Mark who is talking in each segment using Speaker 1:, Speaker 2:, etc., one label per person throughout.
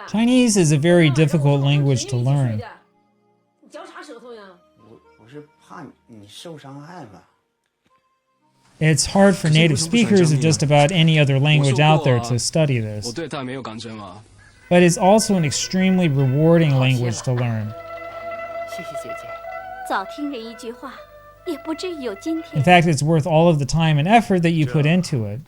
Speaker 1: Chinese is a very difficult language to learn. It's hard for native speakers of just about any other language out there to study this. But it's also an extremely rewarding language to learn. In fact, it's worth all of the time and effort that you put into it.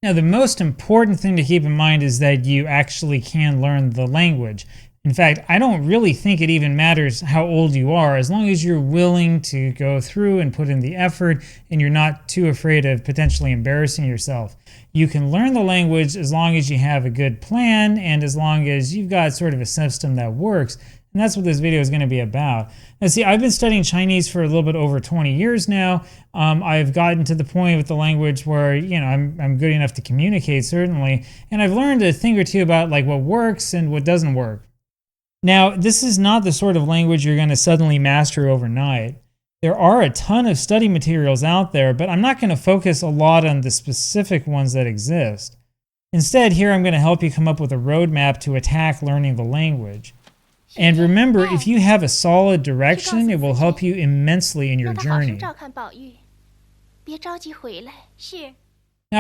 Speaker 1: Now, the most important thing to keep in mind is that you actually can learn the language. In fact, I don't really think it even matters how old you are, as long as you're willing to go through and put in the effort and you're not too afraid of potentially embarrassing yourself. You can learn the language as long as you have a good plan and as long as you've got sort of a system that works. And that's what this video is going to be about. Now see, I've been studying Chinese for a little bit over 20 years now. I've gotten to the point with the language where, I'm good enough to communicate, certainly. And I've learned a thing or two about like what works and what doesn't work. Now, this is not the sort of language you're going to suddenly master overnight. There are a ton of study materials out there, but I'm not going to focus a lot on the specific ones that exist. Instead, here I'm going to help you come up with a roadmap to attack learning the language. And remember, if you have a solid direction, it will help you immensely in your journey. Now,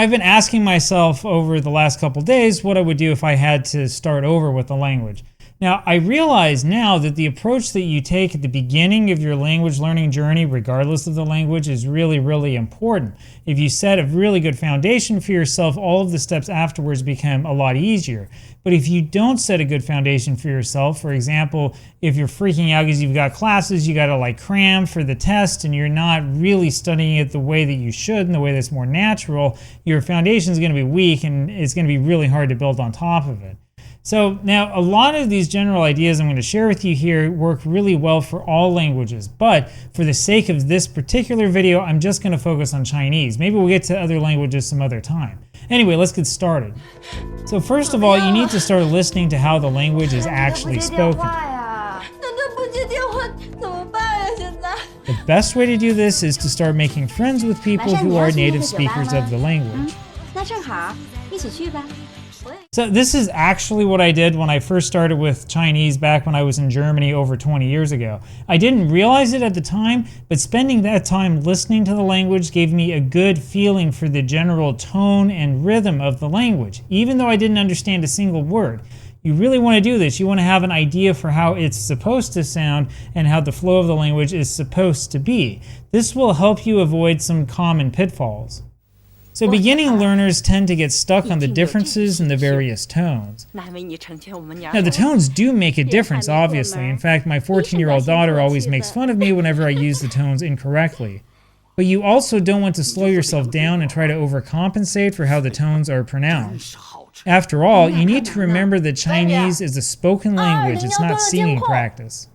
Speaker 1: I've been asking myself over the last couple days what I would do if I had to start over with the language. Now, I realize now that the approach that you take at the beginning of your language learning journey, regardless of the language, is really, really important. If you set a really good foundation for yourself, all of the steps afterwards become a lot easier. But if you don't set a good foundation for yourself, for example, if you're freaking out because you've got classes, you got to like cram for the test and you're not really studying it the way that you should, in the way that's more natural, your foundation is going to be weak and it's going to be really hard to build on top of it. So now a lot of these general ideas I'm going to share with you here work really well for all languages, but for the sake of this particular video, I'm just going to focus on Chinese. Maybe we'll get to other languages some other time. Anyway, let's get started. So first of all, you need to start listening to how the language is actually spoken. The best way to do this is to start making friends with people who are native speakers of the language. So this is actually what I did when I first started with Chinese back when I was in Germany over 20 years ago. I didn't realize it at the time, but spending that time listening to the language gave me a good feeling for the general tone and rhythm of the language, even though I didn't understand a single word. You really want to do this. You want to have an idea for how it's supposed to sound and how the flow of the language is supposed to be. This will help you avoid some common pitfalls. So beginning learners tend to get stuck on the differences in the various tones. Now the tones do make a difference, obviously. In fact, my 14-year-old daughter always makes fun of me whenever I use the tones incorrectly. But you also don't want to slow yourself down and try to overcompensate for how the tones are pronounced. After all, you need to remember that Chinese is a spoken language, it's not singing practice.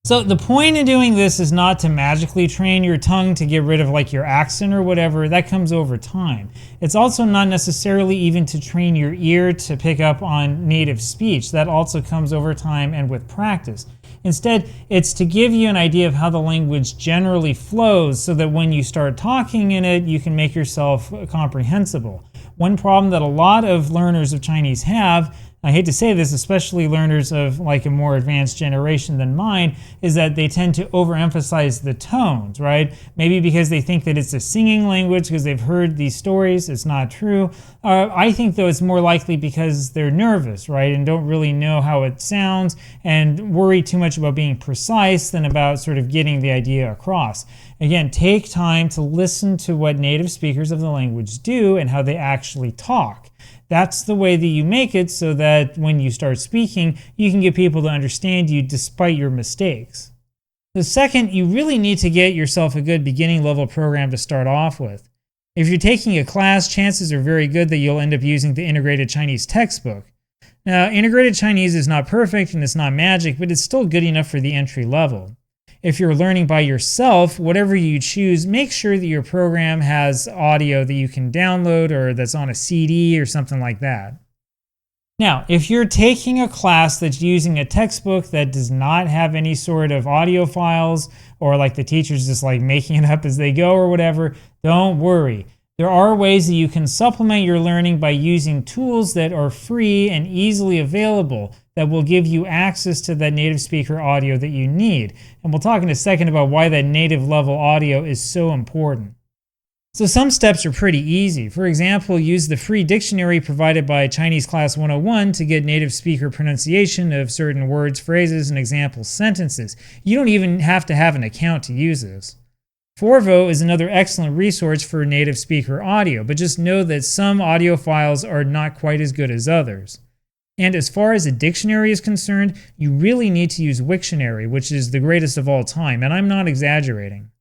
Speaker 1: So the point in doing this is not to magically train your tongue to get rid of like your accent or whatever. That comes over time. It's also not necessarily even to train your ear to pick up on native speech. That also comes over time and with practice. Instead, it's to give you an idea of how the language generally flows so that when you start talking in it, you can make yourself comprehensible. One problem that a lot of learners of Chinese have, I hate to say this, especially learners of like a more advanced generation than mine, is that they tend to overemphasize the tones, right? Maybe because they think that it's a singing language because they've heard these stories. It's not true. I think though it's more likely because they're nervous, right? And don't really know how it sounds and worry too much about being precise than about sort of getting the idea across. Again, take time to listen to what native speakers of the language do and how they actually talk. That's the way that you make it so that when you start speaking, you can get people to understand you despite your mistakes. The second, you really need to get yourself a good beginning level program to start off with. If you're taking a class, chances are very good that you'll end up using the Integrated Chinese textbook. Now, Integrated Chinese is not perfect and it's not magic, but it's still good enough for the entry level. If you're learning by yourself, whatever you choose, make sure that your program has audio that you can download or that's on a CD or something like that. Now, if you're taking a class that's using a textbook that does not have any sort of audio files, or like the teacher's just like making it up as they go or whatever, don't worry. There are ways that you can supplement your learning by using tools that are free and easily available that will give you access to that native speaker audio that you need. And we'll talk in a second about why that native level audio is so important. So some steps are pretty easy. For example, use the free dictionary provided by Chinese Class 101 to get native speaker pronunciation of certain words, phrases, and example sentences. You don't even have to have an account to use this. Forvo is another excellent resource for native speaker audio, but just know that some audio files are not quite as good as others. And as far as a dictionary is concerned, you really need to use Wiktionary, which is the greatest of all time, and I'm not exaggerating.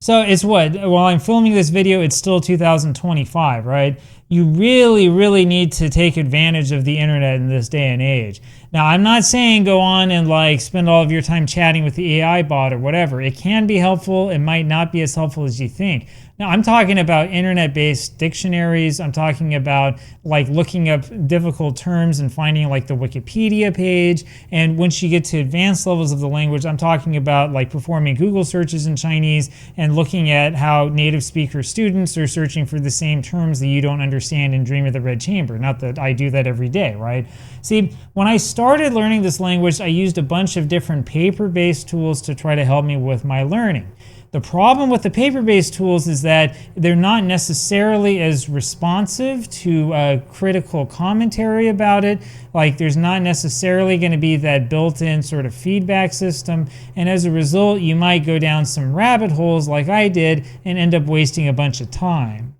Speaker 1: So it's what? While I'm filming this video, it's still 2025, right? You really need to take advantage of the internet in this day and age. Now, I'm not saying go on and like spend all of your time chatting with the AI bot or whatever. It can be helpful. It might not be as helpful as you think. Now, I'm talking about internet-based dictionaries. I'm talking about like looking up difficult terms and finding like the Wikipedia page. And once you get to advanced levels of the language, I'm talking about like performing Google searches in Chinese and looking at how native speaker students are searching for the same terms that you don't understand in Dream of the Red Chamber. Not that I do that every day, right? See, when I started learning this language, I used a bunch of different paper-based tools to try to help me with my learning. The problem with the paper-based tools is that they're not necessarily as responsive to critical commentary about it. Like there's not necessarily going to be that built-in sort of feedback system, and as a result you might go down some rabbit holes like I did and end up wasting a bunch of time.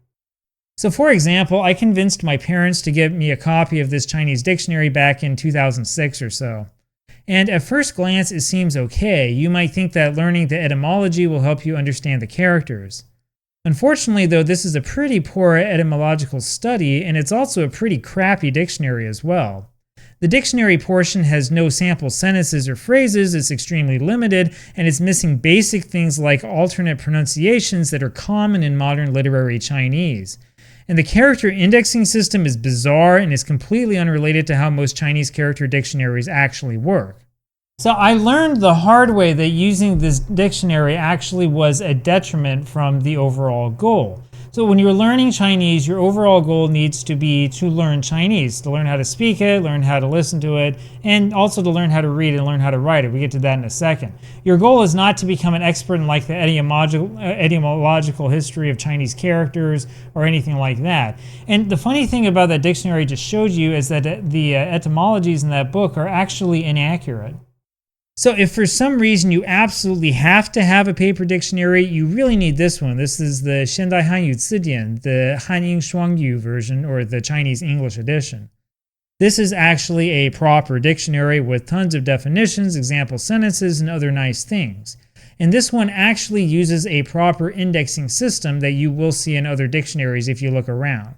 Speaker 1: So for example, I convinced my parents to get me a copy of this Chinese dictionary back in 2006 or so. And at first glance, it seems okay. You might think that learning the etymology will help you understand the characters. Unfortunately, though, this is a pretty poor etymological study, and it's also a pretty crappy dictionary as well. The dictionary portion has no sample sentences or phrases, it's extremely limited, and it's missing basic things like alternate pronunciations that are common in modern literary Chinese. And the character indexing system is bizarre and is completely unrelated to how most Chinese character dictionaries actually work. So I learned the hard way that using this dictionary actually was a detriment from the overall goal. So when you're learning Chinese, your overall goal needs to be to learn Chinese, to learn how to speak it, learn how to listen to it, and also to learn how to read and learn how to write it. We get to that in a second. Your goal is not to become an expert in like the etymological history of Chinese characters or anything like that. And the funny thing about that dictionary just showed you is that the etymologies in that book are actually inaccurate. So if for some reason you absolutely have to have a paper dictionary, you really need this one. This is the Xiandai Hanyu Zidian, the Hanying Shuangyu version, or the Chinese English edition. This is actually a proper dictionary with tons of definitions, example sentences, and other nice things. And this one actually uses a proper indexing system that you will see in other dictionaries if you look around.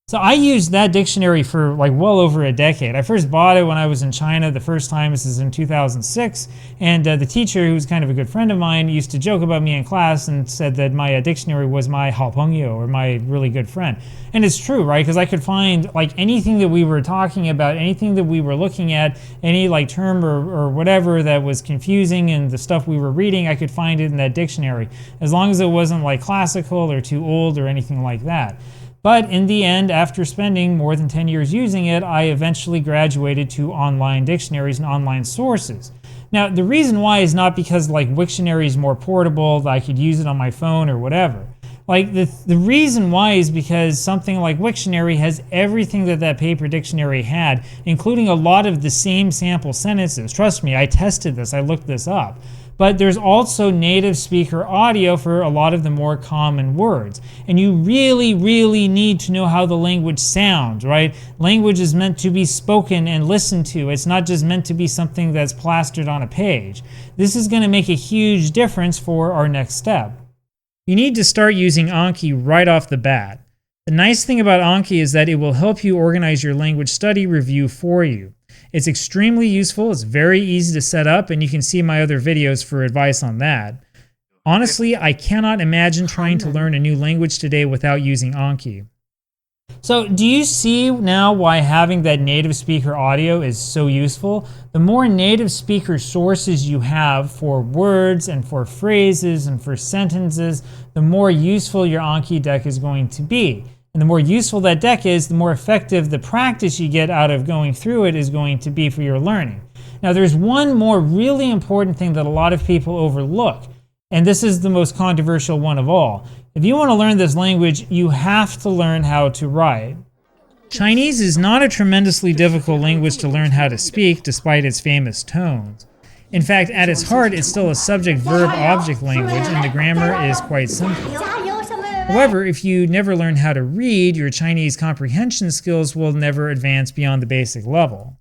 Speaker 1: So I used that dictionary for like well over a decade. I first bought it when I was in China the first time. This is in 2006. And the teacher, who was kind of a good friend of mine, used to joke about me in class and said that my dictionary was my 好朋友, or my really good friend. And it's true, right? Because I could find like anything that we were talking about, anything that we were looking at, any like term or whatever that was confusing and the stuff we were reading, I could find it in that dictionary, as long as it wasn't like classical or too old or anything like that. But in the end, after spending more than 10 years using it, I eventually graduated to online dictionaries and online sources. Now, the reason why is not because like Wiktionary is more portable, that I could use it on my phone or whatever. Like the reason why is because something like Wiktionary has everything that that paper dictionary had, including a lot of the same sample sentences. Trust me, I tested this, I looked this up. But there's also native speaker audio for a lot of the more common words. And you really need to know how the language sounds, right? Language is meant to be spoken and listened to. It's not just meant to be something that's plastered on a page. This is going to make a huge difference for our next step. You need to start using Anki right off the bat. The nice thing about Anki is that it will help you organize your language study review for you. It's extremely useful, it's very easy to set up, and you can see my other videos for advice on that. Honestly, I cannot imagine trying to learn a new language today without using Anki. So do you see now why having that native speaker audio is so useful? The more native speaker sources you have for words and for phrases and for sentences, the more useful your Anki deck is going to be. And the more useful that deck is, the more effective the practice you get out of going through it is going to be for your learning. Now there's one more really important thing that a lot of people overlook, and this is the most controversial one of all. If you want to learn this language, you have to learn how to write. Chinese is not a tremendously difficult language to learn how to speak, despite its famous tones. In fact, at its heart, it's still a subject-verb-object language, and the grammar is quite simple. However, if you never learn how to read, your Chinese comprehension skills will never advance beyond the basic level.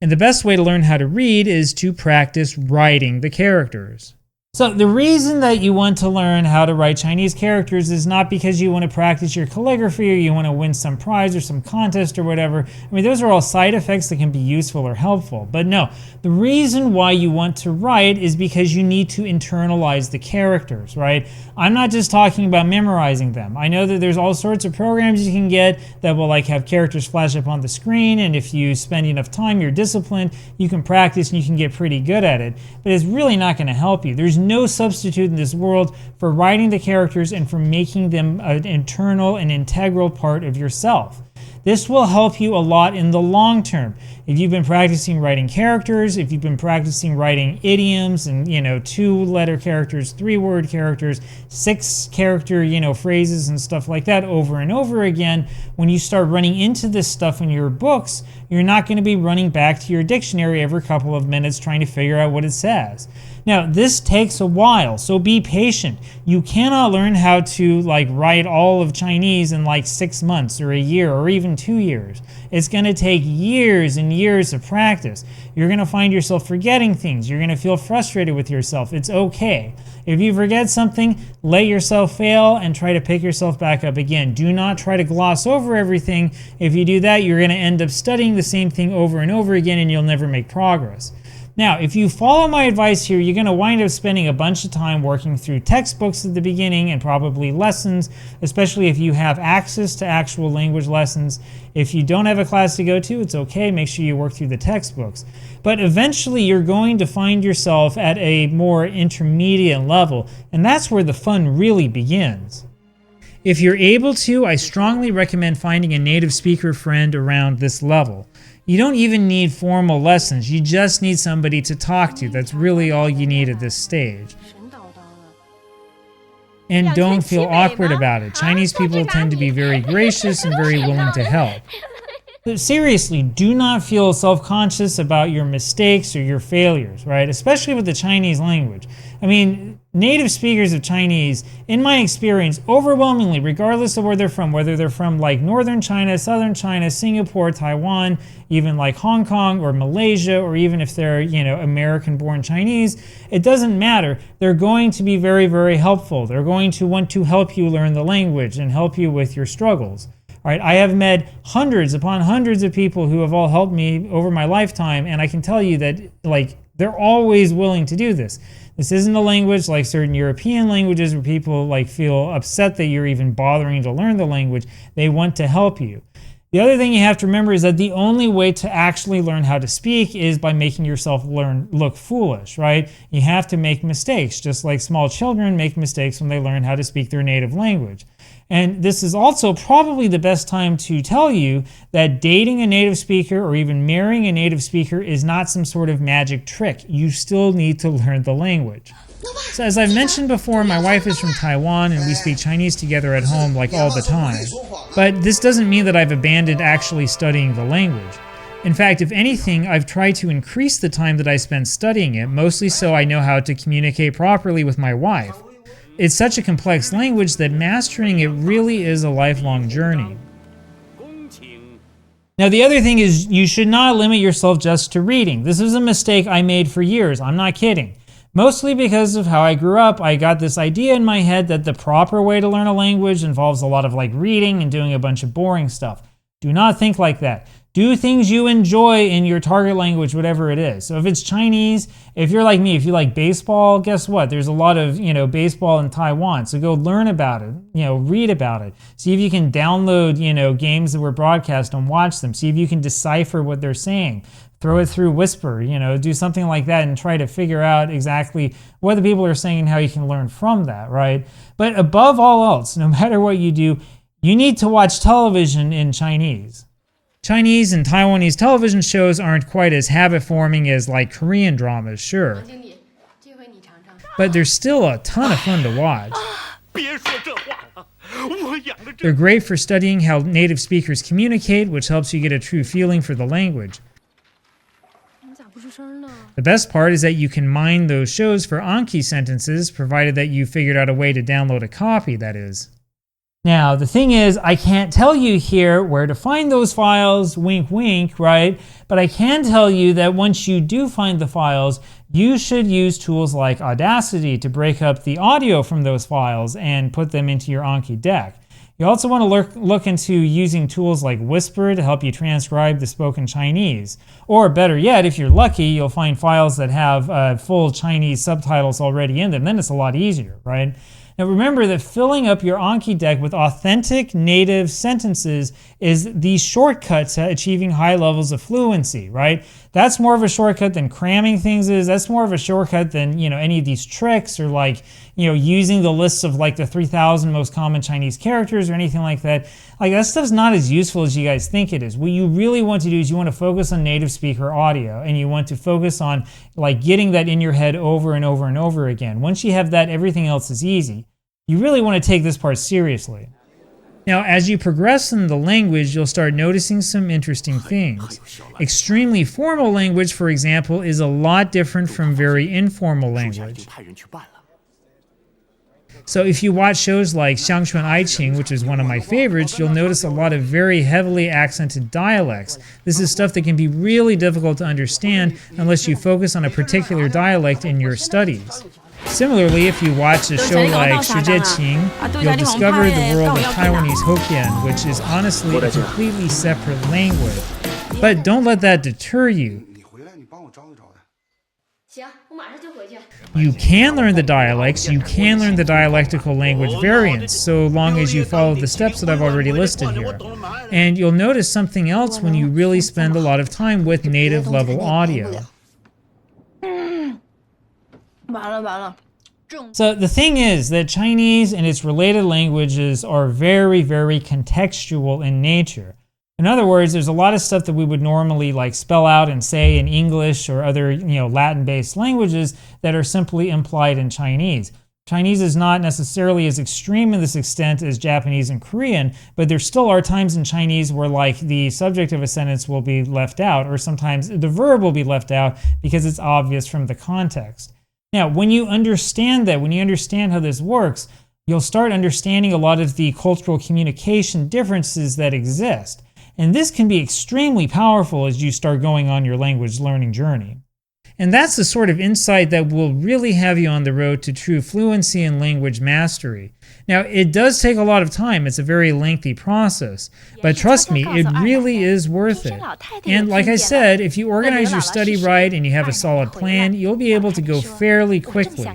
Speaker 1: And the best way to learn how to read is to practice writing the characters. So the reason that you want to learn how to write Chinese characters is not because you want to practice your calligraphy or you want to win some prize or some contest or whatever. I mean, those are all side effects that can be useful or helpful. But no, the reason why you want to write is because you need to internalize the characters, right? I'm not just talking about memorizing them. I know that there's all sorts of programs you can get that will like have characters flash up on the screen, and if you spend enough time, you're disciplined, you can practice and you can get pretty good at it. But it's really not going to help you. There's no substitute in this world for writing the characters and for making them an internal and integral part of yourself. This will help you a lot in the long term. If you've been practicing writing characters, if you've been practicing writing idioms and, 2-letter characters, 3-word characters, 6-character, phrases and stuff like that over and over again, when you start running into this stuff in your books, you're not going to be running back to your dictionary every couple of minutes trying to figure out what it says. Now, this takes a while, so be patient. You cannot learn how to write all of Chinese in 6 months or a year or even 2 years. It's going to take years and years of practice. You're going to find yourself forgetting things. You're going to feel frustrated with yourself. It's okay. If you forget something, let yourself fail and try to pick yourself back up again. Do not try to gloss over everything. If you do that, you're going to end up studying the same thing over and over again and you'll never make progress. Now, if you follow my advice here, you're going to wind up spending a bunch of time working through textbooks at the beginning and probably lessons, especially if you have access to actual language lessons. If you don't have a class to go to, it's okay. Make sure you work through the textbooks. But eventually, you're going to find yourself at a more intermediate level, and that's where the fun really begins. If you're able to, I strongly recommend finding a native speaker friend around this level. You don't even need formal lessons, you just need somebody to talk to. That's really all you need at this stage. And don't feel awkward about it. Chinese people tend to be very gracious and very willing to help. But seriously, do not feel self-conscious about your mistakes or your failures, right? Especially with the Chinese language. I mean, native speakers of Chinese, in my experience, overwhelmingly, regardless of where they're from, whether they're from northern China, southern China, Singapore, Taiwan, even Hong Kong or Malaysia, or even if they're, American-born Chinese, it doesn't matter. They're going to be very, very helpful. They're going to want to help you learn the language and help you with your struggles. All right, I have met hundreds upon hundreds of people who have all helped me over my lifetime, and I can tell you that they're always willing to do this. This isn't a language like certain European languages where people feel upset that you're even bothering to learn the language. They want to help you. The other thing you have to remember is that the only way to actually learn how to speak is by making yourself look foolish, right? You have to make mistakes, just like small children make mistakes when they learn how to speak their native language. And this is also probably the best time to tell you that dating a native speaker or even marrying a native speaker is not some sort of magic trick. You still need to learn the language. So as I've mentioned before, my wife is from Taiwan and we speak Chinese together at home all the time. But this doesn't mean that I've abandoned actually studying the language. In fact, if anything, I've tried to increase the time that I spend studying it, mostly so I know how to communicate properly with my wife. It's such a complex language that mastering it really is a lifelong journey. Now, the other thing is you should not limit yourself just to reading. This is a mistake I made for years. I'm not kidding. Mostly because of how I grew up, I got this idea in my head that the proper way to learn a language involves a lot of reading and doing a bunch of boring stuff. Do not think like that. Do things you enjoy in your target language, whatever it is. So if it's Chinese, if you're like me, if you like baseball, guess what? There's a lot of, baseball in Taiwan. So go learn about it, read about it. See if you can download, games that were broadcast and watch them. See if you can decipher what they're saying. Throw it through Whisper, do something like that and try to figure out exactly what the people are saying and how you can learn from that, right? But above all else, no matter what you do, you need to watch television in Chinese. Chinese and Taiwanese television shows aren't quite as habit-forming as like Korean dramas, sure. But they're still a ton of fun to watch. They're great for studying how native speakers communicate, which helps you get a true feeling for the language. The best part is that you can mine those shows for Anki sentences, provided that you figured out a way to download a copy, that is. Now, the thing is, I can't tell you here where to find those files, wink wink, right? But I can tell you that once you do find the files, you should use tools like Audacity to break up the audio from those files and put them into your Anki deck. You also want to look into using tools like Whisper to help you transcribe the spoken Chinese. Or better yet, if you're lucky, you'll find files that have full Chinese subtitles already in them. Then it's a lot easier, right? Now remember that filling up your Anki deck with authentic native sentences is the shortcut to achieving high levels of fluency, right? That's more of a shortcut than cramming things is. That's more of a shortcut than, any of these tricks or like, using the lists of like the 3,000 most common Chinese characters or anything like that. Like that stuff's not as useful as you guys think it is. What you really want to do is you want to focus on native speaker audio and you want to focus on like getting that in your head over and over and over again. Once you have that, everything else is easy. You really want to take this part seriously. Now, as you progress in the language, you'll start noticing some interesting things. Extremely formal language, for example, is a lot different from very informal language. So if you watch shows like Xiangquan Aiqing, which is one of my favorites, you'll notice a lot of very heavily accented dialects. This is stuff that can be really difficult to understand unless you focus on a particular dialect in your studies. Similarly, if you watch a show like 世界情, you'll discover the world of Taiwanese Hokkien, which is honestly a completely separate language. But don't let that deter you. You can learn the dialects, you can learn the dialectical language variants, so long as you follow the steps that I've already listed here. And you'll notice something else when you really spend a lot of time with native level audio. So the thing is that Chinese and its related languages are very, very contextual in nature. In other words, there's a lot of stuff that we would normally like spell out and say in English or other, Latin-based languages that are simply implied in Chinese. Chinese is not necessarily as extreme in this extent as Japanese and Korean, but there still are times in Chinese where like the subject of a sentence will be left out, or sometimes the verb will be left out because it's obvious from the context. Now, when you understand that, when you understand how this works, you'll start understanding a lot of the cultural communication differences that exist. And this can be extremely powerful as you start going on your language learning journey. And that's the sort of insight that will really have you on the road to true fluency and language mastery. Now, it does take a lot of time. It's a very lengthy process. But trust me, it really is worth it. And like I said, if you organize your study right and you have a solid plan, you'll be able to go fairly quickly.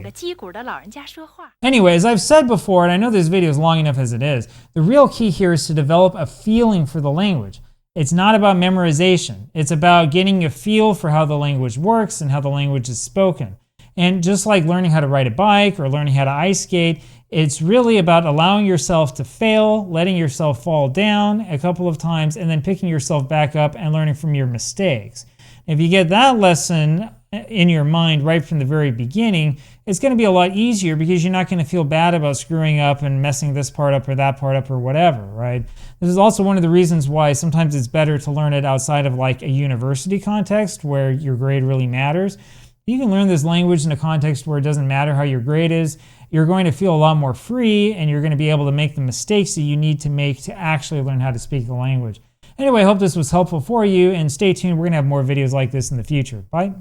Speaker 1: Anyway, as I've said before, and I know this video is long enough as it is, the real key here is to develop a feeling for the language. It's not about memorization. It's about getting a feel for how the language works and how the language is spoken. And just like learning how to ride a bike or learning how to ice skate, it's really about allowing yourself to fail, letting yourself fall down a couple of times, and then picking yourself back up and learning from your mistakes. If you get that lesson in your mind right from the very beginning, it's going to be a lot easier because you're not going to feel bad about screwing up and messing this part up or that part up or whatever, right? This is also one of the reasons why sometimes it's better to learn it outside of like a university context where your grade really matters. You can learn this language in a context where it doesn't matter how your grade is. You're going to feel a lot more free and you're going to be able to make the mistakes that you need to make to actually learn how to speak the language. Anyway, I hope this was helpful for you and stay tuned. We're going to have more videos like this in the future. Bye.